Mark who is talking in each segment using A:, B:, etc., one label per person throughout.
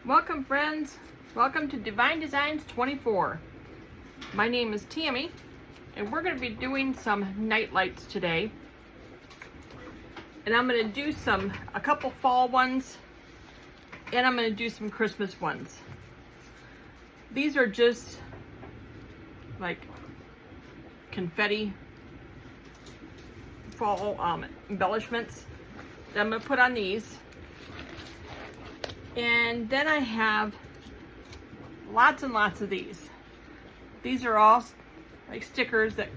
A: Welcome friends, welcome to Divine Designs 24. My name is Tammy and we're going to be doing some night lights today. And I'm going to do a couple fall ones and I'm going to do some Christmas ones. These are just like confetti fall embellishments that I'm going to put on these. And then I have lots and lots of these. These are all like stickers that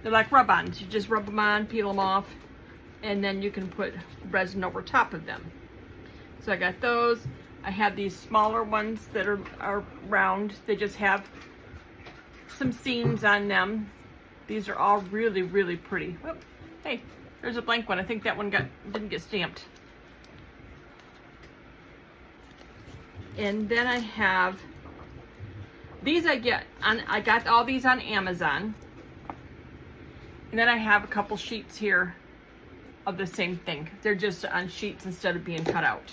A: they're like rub-ons. You just rub them on, peel them off, and then you can put resin over top of them. So I got those. I have these smaller ones that are round. They just have some seams on them. These are all really, really pretty. Whoop. Hey, there's a blank one. I think that one didn't get stamped. And then I have these. I got all these on Amazon. And then I have a couple sheets here of the same thing. They're just on sheets instead of being cut out.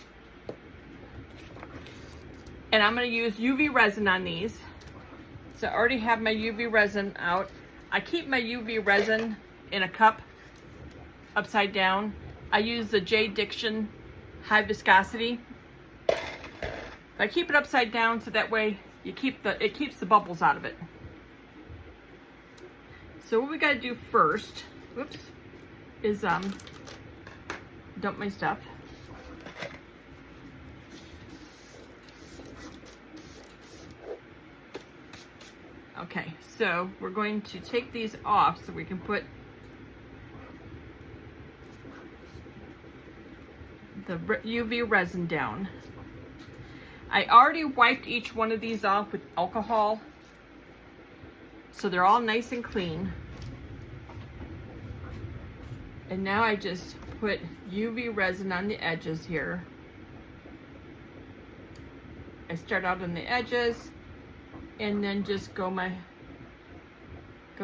A: And I'm going to use UV resin on these. So I already have my UV resin out. I keep my UV resin in a cup upside down. I use the J. Diction high viscosity. I keep it upside down so that way it keeps the bubbles out of it. So what we got to do first, is dump my stuff. Okay, so we're going to take these off so we can put the UV resin down. I already wiped each one of these off with alcohol, so they're all nice and clean. And now I just put UV resin on the edges here. I start out on the edges and then just go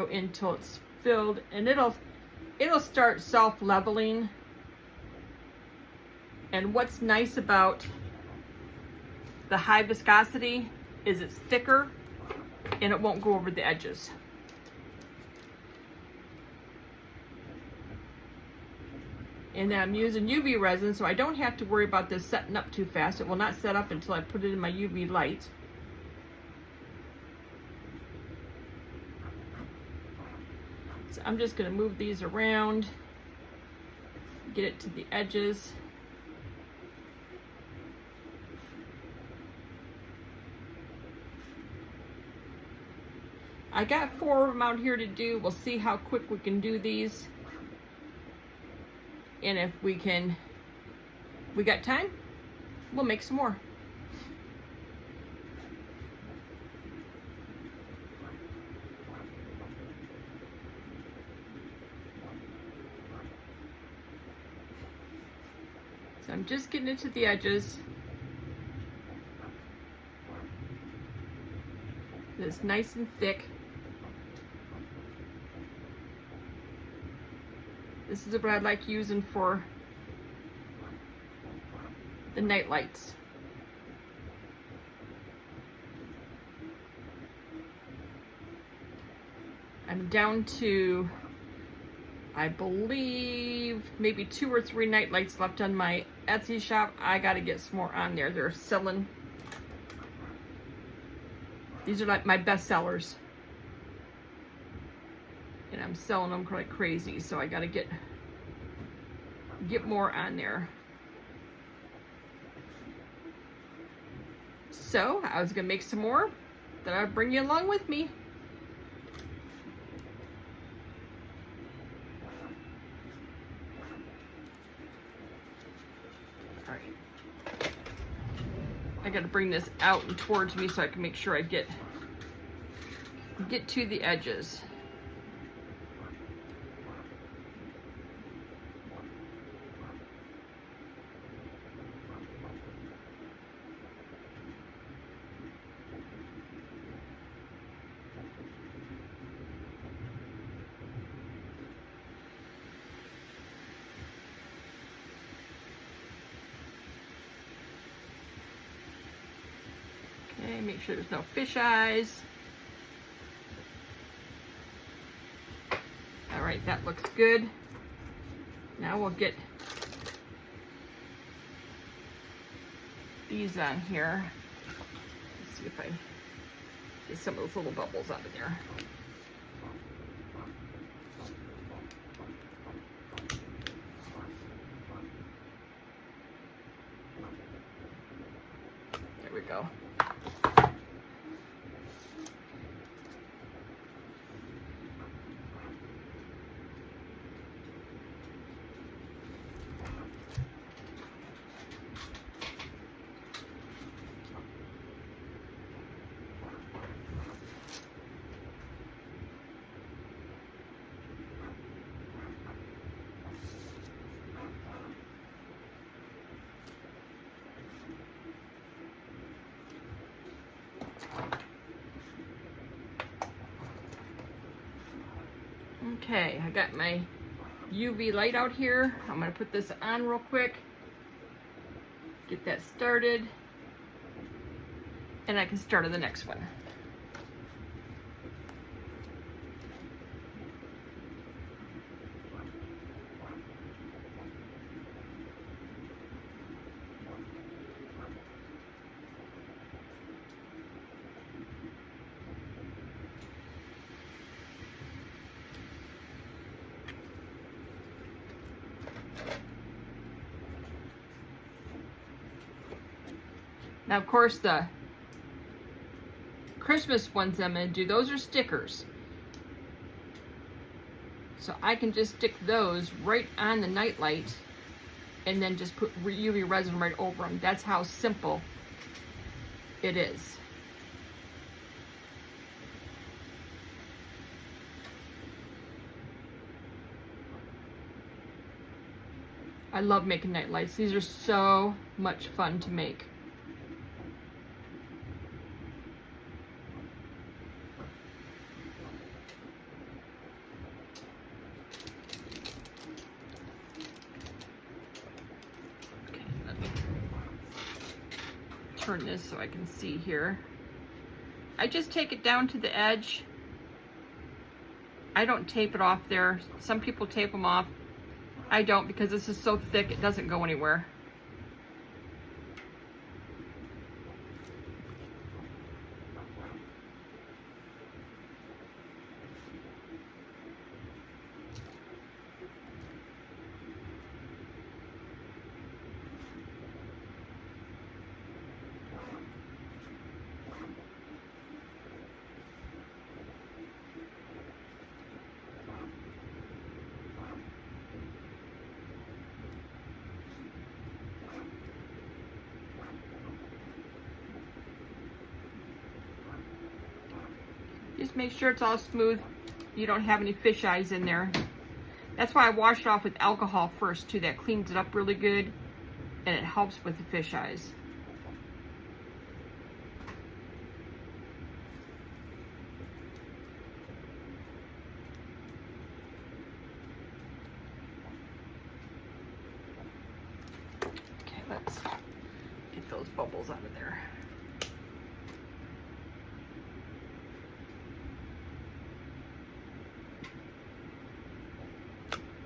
A: in till it's filled, and it'll start self-leveling. And what's nice about the high viscosity is it's thicker and it won't go over the edges. And then I'm using UV resin, so I don't have to worry about this setting up too fast. It will not set up until I put it in my UV light. So I'm just going to move these around, get it to the edges. I got 4 of them out here to do. We'll see how quick we can do these. And if we got time, we'll make some more. So I'm just getting it to the edges. It's nice and thick. This is what I like using for the night lights. I'm down to, I believe, maybe 2 or 3 night lights left on my Etsy shop. I gotta get some more on there. They're selling. These are like my best sellers. And I'm selling them like crazy, so I gotta get more on there. So I was gonna make some more that I'll bring you along with me. All right, I gotta bring this out and towards me so I can make sure I get to the edges. Okay, make sure there's no fish eyes. All right, that looks good. Now we'll get these on here. Let's see if I get some of those little bubbles out of there. There we go. Okay, I got my UV light out here. I'm going to put this on real quick, get that started, and I can start on the next one. Now, of course, the Christmas ones I'm going to do, those are stickers. So I can just stick those right on the nightlight and then just put UV resin right over them. That's how simple it is. I love making nightlights. These are so much fun to make. Turn this so I can see here. I just take it down to the edge. I don't tape it off there. Some people tape them off. I don't, because this is so thick it doesn't go anywhere. Just make sure it's all smooth. You don't have any fish eyes in there. That's why I wash it off with alcohol first too. That cleans it up really good and it helps with the fish eyes. Okay, let's get those bubbles out of there.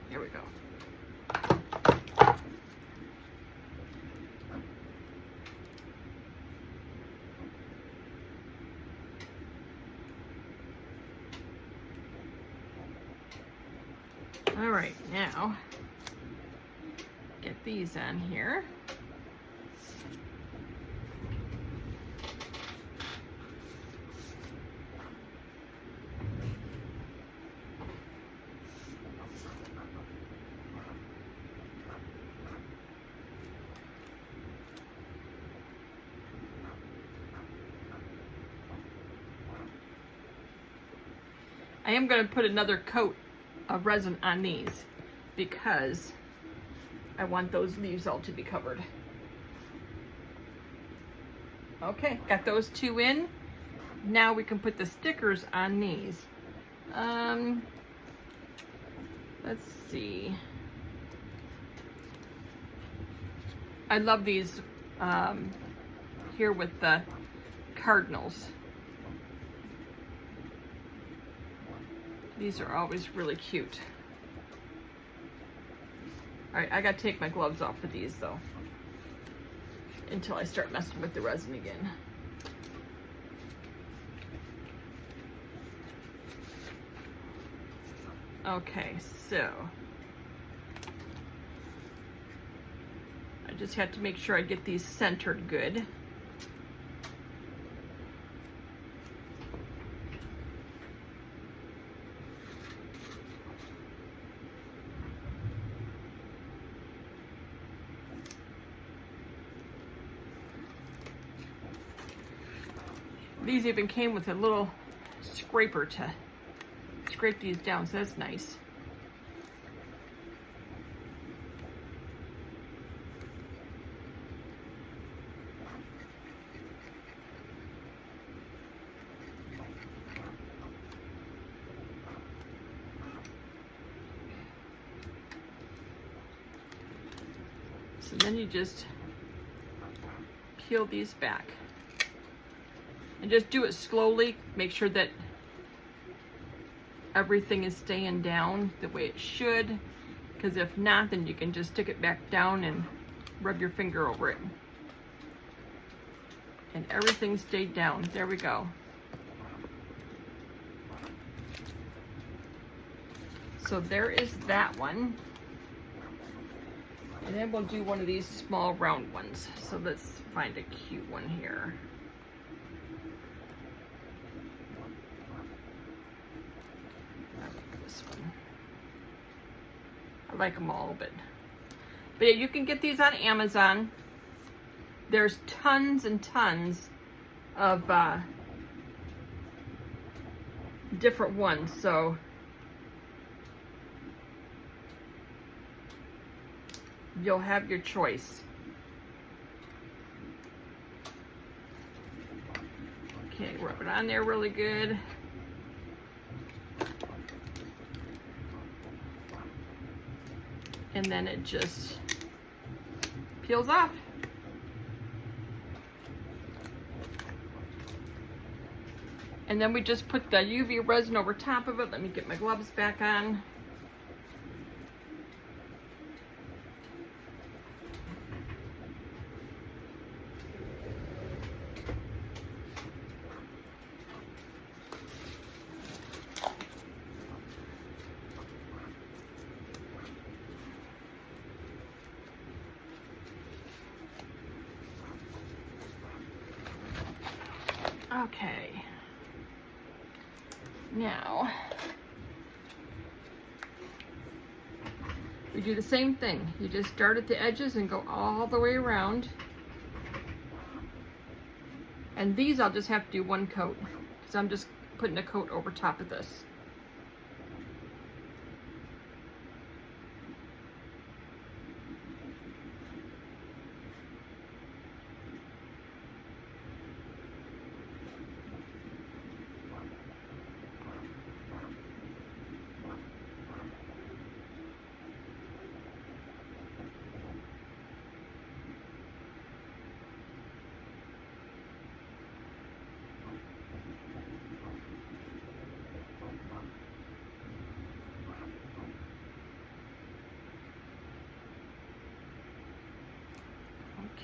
A: Here we go. All right, now get these on here. I am going to put another coat of resin on these because I want those leaves all to be covered. Okay, got those two in. Now we can put the stickers on these. Let's see. I love these here with the cardinals. These are always really cute. All right, I gotta take my gloves off for these though, until I start messing with the resin again. Okay, so I just have to make sure I get these centered good. These even came with a little scraper to scrape these down, so that's nice. So then you just peel these back. And just do it slowly. Make sure that everything is staying down the way it should. Because if not, then you can just stick it back down and rub your finger over it. And everything stayed down. There we go. So there is that one. And then we'll do one of these small round ones. So let's find a cute one here. I like them all, but yeah, you can get these on Amazon. There's tons and tons of different ones, so you'll have your choice. Okay, rub it on there really good. And then it just peels off. And then we just put the UV resin over top of it. Let me get my gloves back on. Okay, now we do the same thing. You just start at the edges and go all the way around. And these I'll just have to do one coat because I'm just putting a coat over top of this.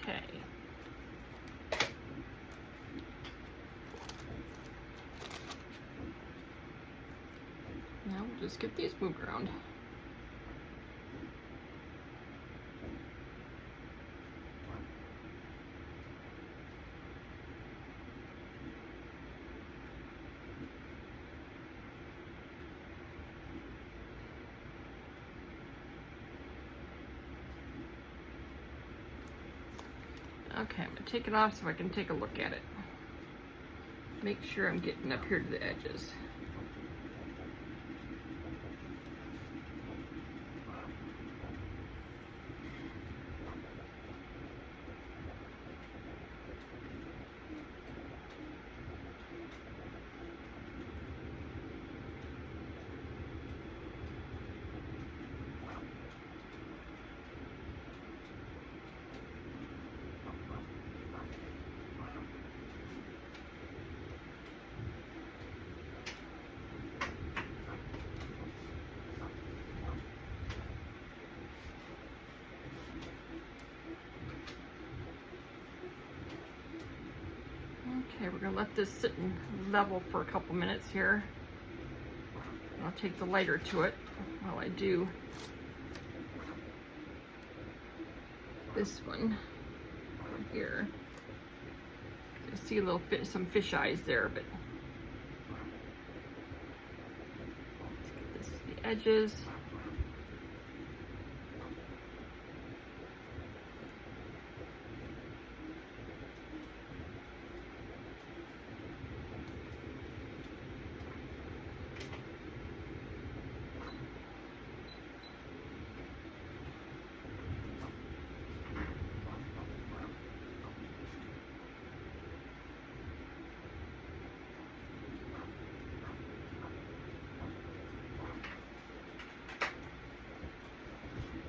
A: Okay. Now we'll just get these moved around. Okay, I'm gonna take it off so I can take a look at it. Make sure I'm getting up here to the edges. Okay, we're gonna let this sit and level for a couple minutes here. I'll take the lighter to it while I do this one right here. I see a little some fish eyes there, but let's get this to the edges.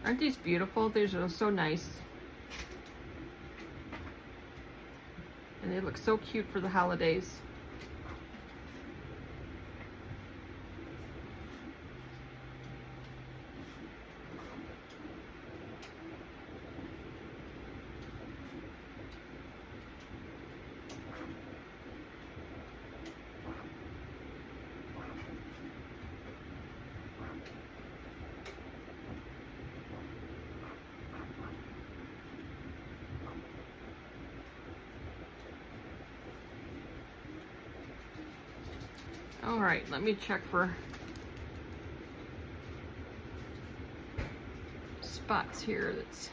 A: Aren't these beautiful? These are so nice. And they look so cute for the holidays. All right, let me check for spots here that's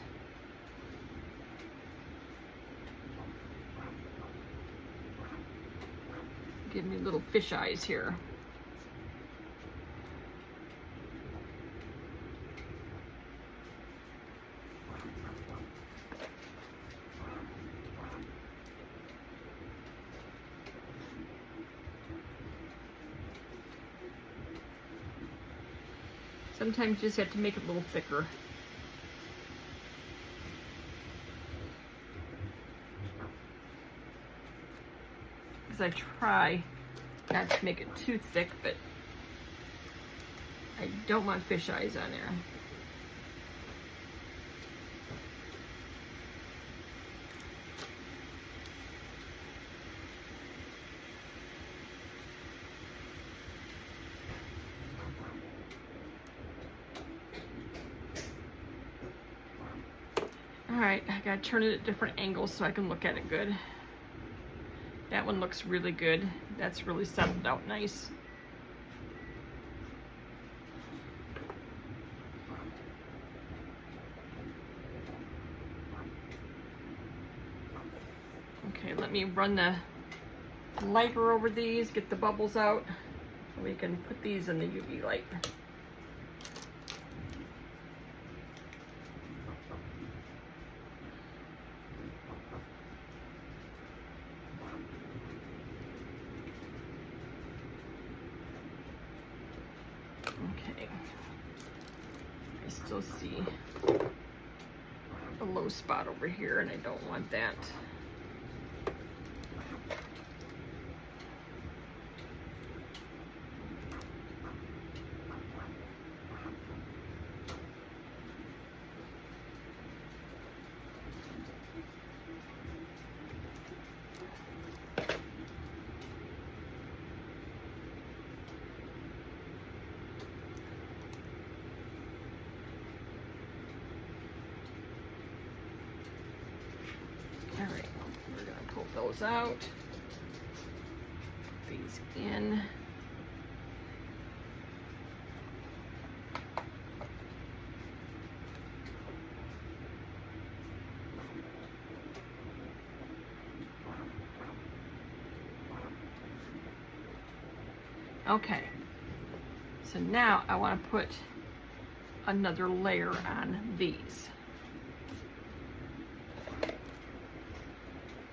A: giving me little fish eyes here. Sometimes you just have to make it a little thicker. Because I try not to make it too thick, but I don't want fish eyes on there. All right, I gotta turn it at different angles so I can look at it good. That one looks really good. That's really settled out nice. Okay, let me run the lighter over these, get the bubbles out, so we can put these in the UV light. Okay, I still see a low spot over here and I don't want that. All right, we're gonna pull those out, put these in. Okay, so now I want to put another layer on these,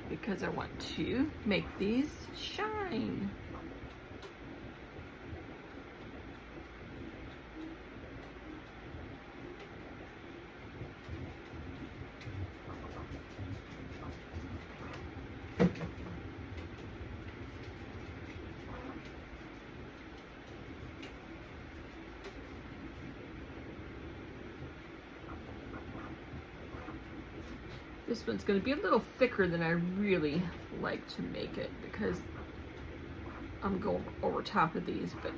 A: because I want to make these shine. This one's going to be a little thicker than I really like to make it because I'm going over top of these, but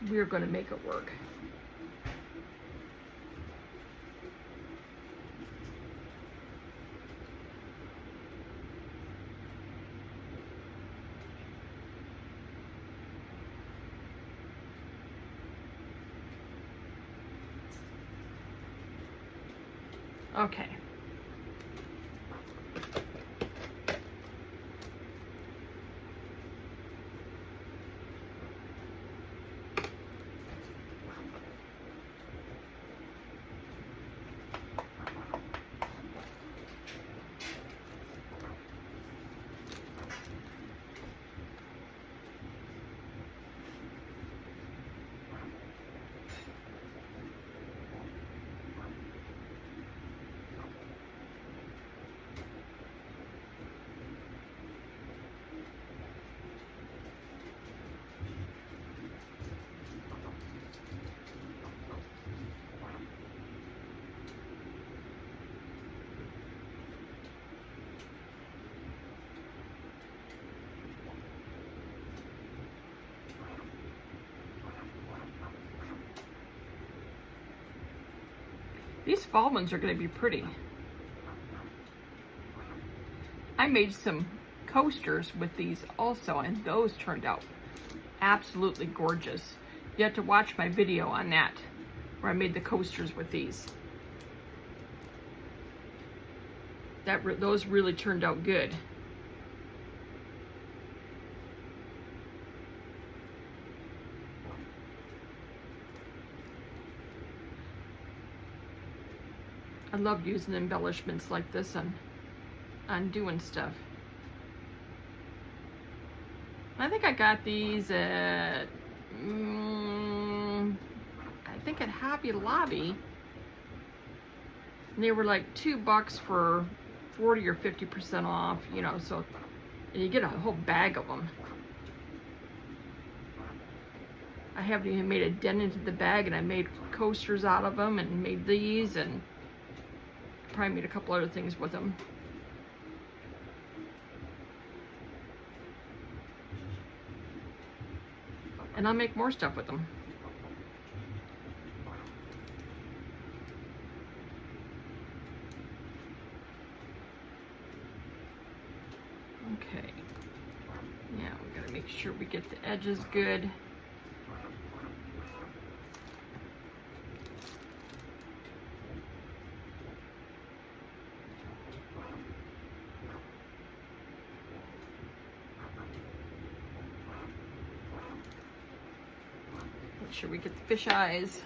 A: we're going to make it work. Okay. These fall ones are going to be pretty. I made some coasters with these also, and those turned out absolutely gorgeous. You have to watch my video on that, where I made the coasters with these. Those really turned out good. I love using embellishments like this on doing stuff. I think I got these at, I think at Hobby Lobby. And they were like $2 for 40 or 50% off, you know, so, and you get a whole bag of them. I haven't even made a dent into the bag, and I made coasters out of them and made these, and probably made a couple other things with them. And I'll make more stuff with them. Okay. Now we gotta make sure we get the edges good. Make sure we get the fish eyes.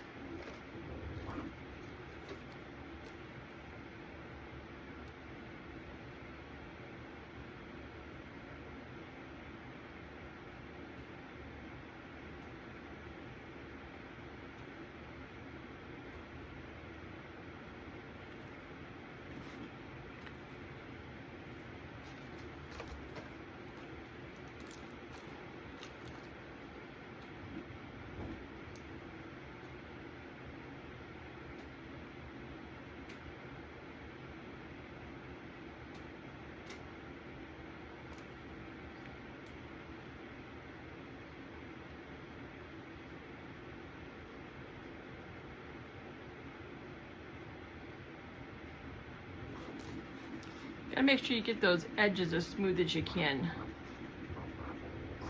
A: Gotta make sure you get those edges as smooth as you can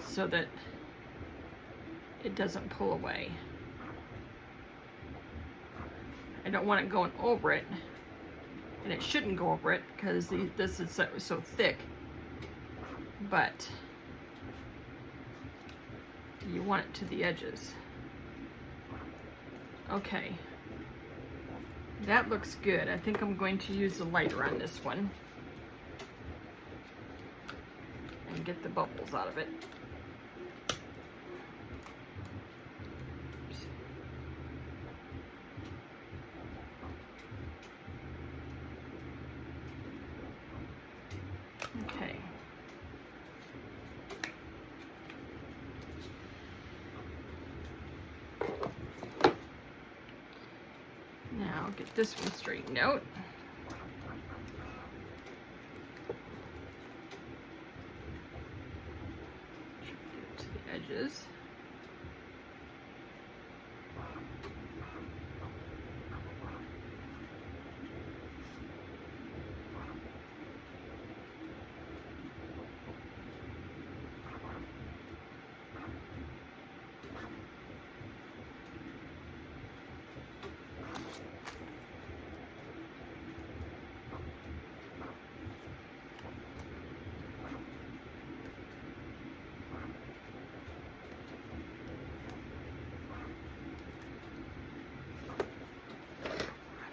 A: so that it doesn't pull away. I don't want it going over it, and it shouldn't go over it because this is so thick, but you want it to the edges. Okay, that looks good. I think I'm going to use the lighter on this one and get the bubbles out of it. Oops. Okay. Now Now get this one straightened out. Get to the edges.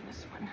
A: This one.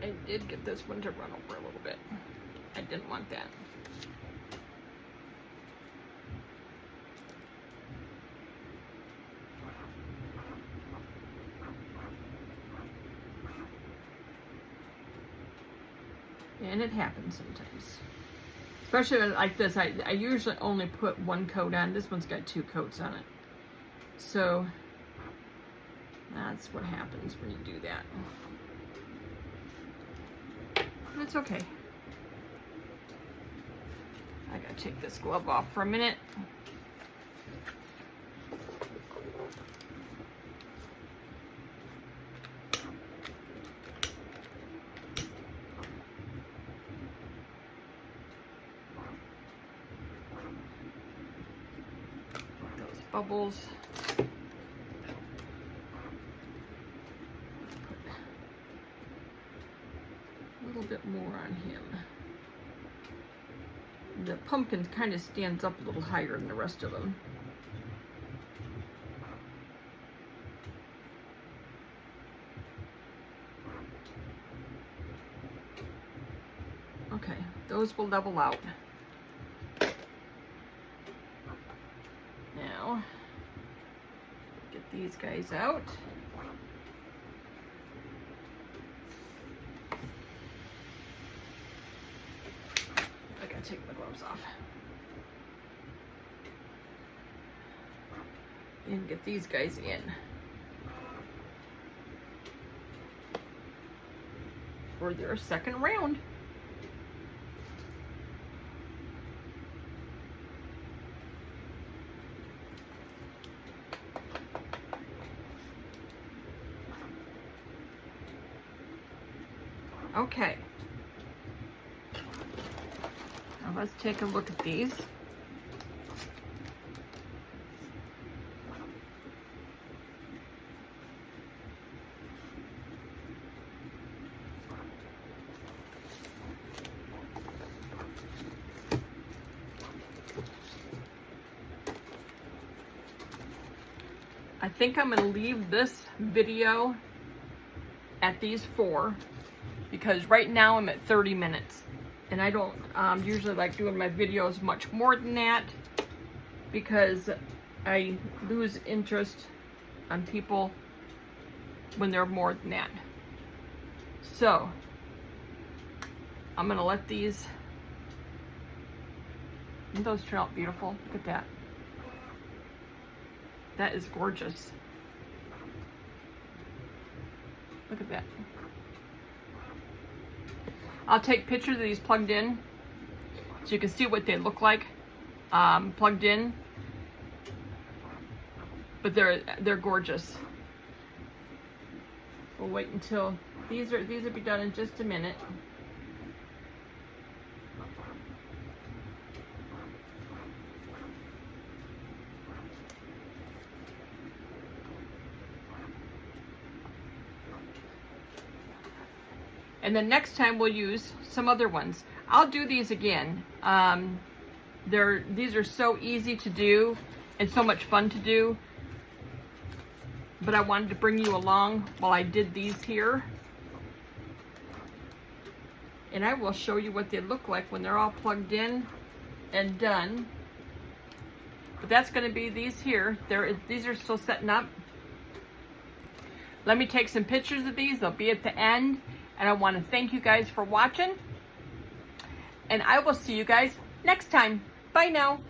A: I did get this one to run over a little bit. I didn't want that. And it happens sometimes. Especially like this, I usually only put one coat on. This one's got 2 coats on it. So that's what happens when you do that. It's okay. I gotta take this glove off for a minute. Those bubbles. A little bit more on him. The pumpkin kind of stands up a little higher than the rest of them. Okay, those will level out. Now, get these guys out. Take my gloves off and get these guys in for their second round. Okay. Let's take a look at these. I think I'm going to leave this video at these 4 because right now I'm at 30 minutes. And I don't usually like doing my videos much more than that, because I lose interest on people when they're more than that. So I'm gonna let these, and those turn out beautiful. Look at that. That is gorgeous. Look at that. I'll take pictures of these plugged in so you can see what they look like plugged in. But they're gorgeous. We'll wait until these will be done in just a minute. And then next time we'll use some other ones. I'll do these again. These are so easy to do and so much fun to do. But I wanted to bring you along while I did these here. And I will show you what they look like when they're all plugged in and done. But that's going to be these here. These are still setting up. Let me take some pictures of these. They'll be at the end. And I want to thank you guys for watching. And I will see you guys next time. Bye now.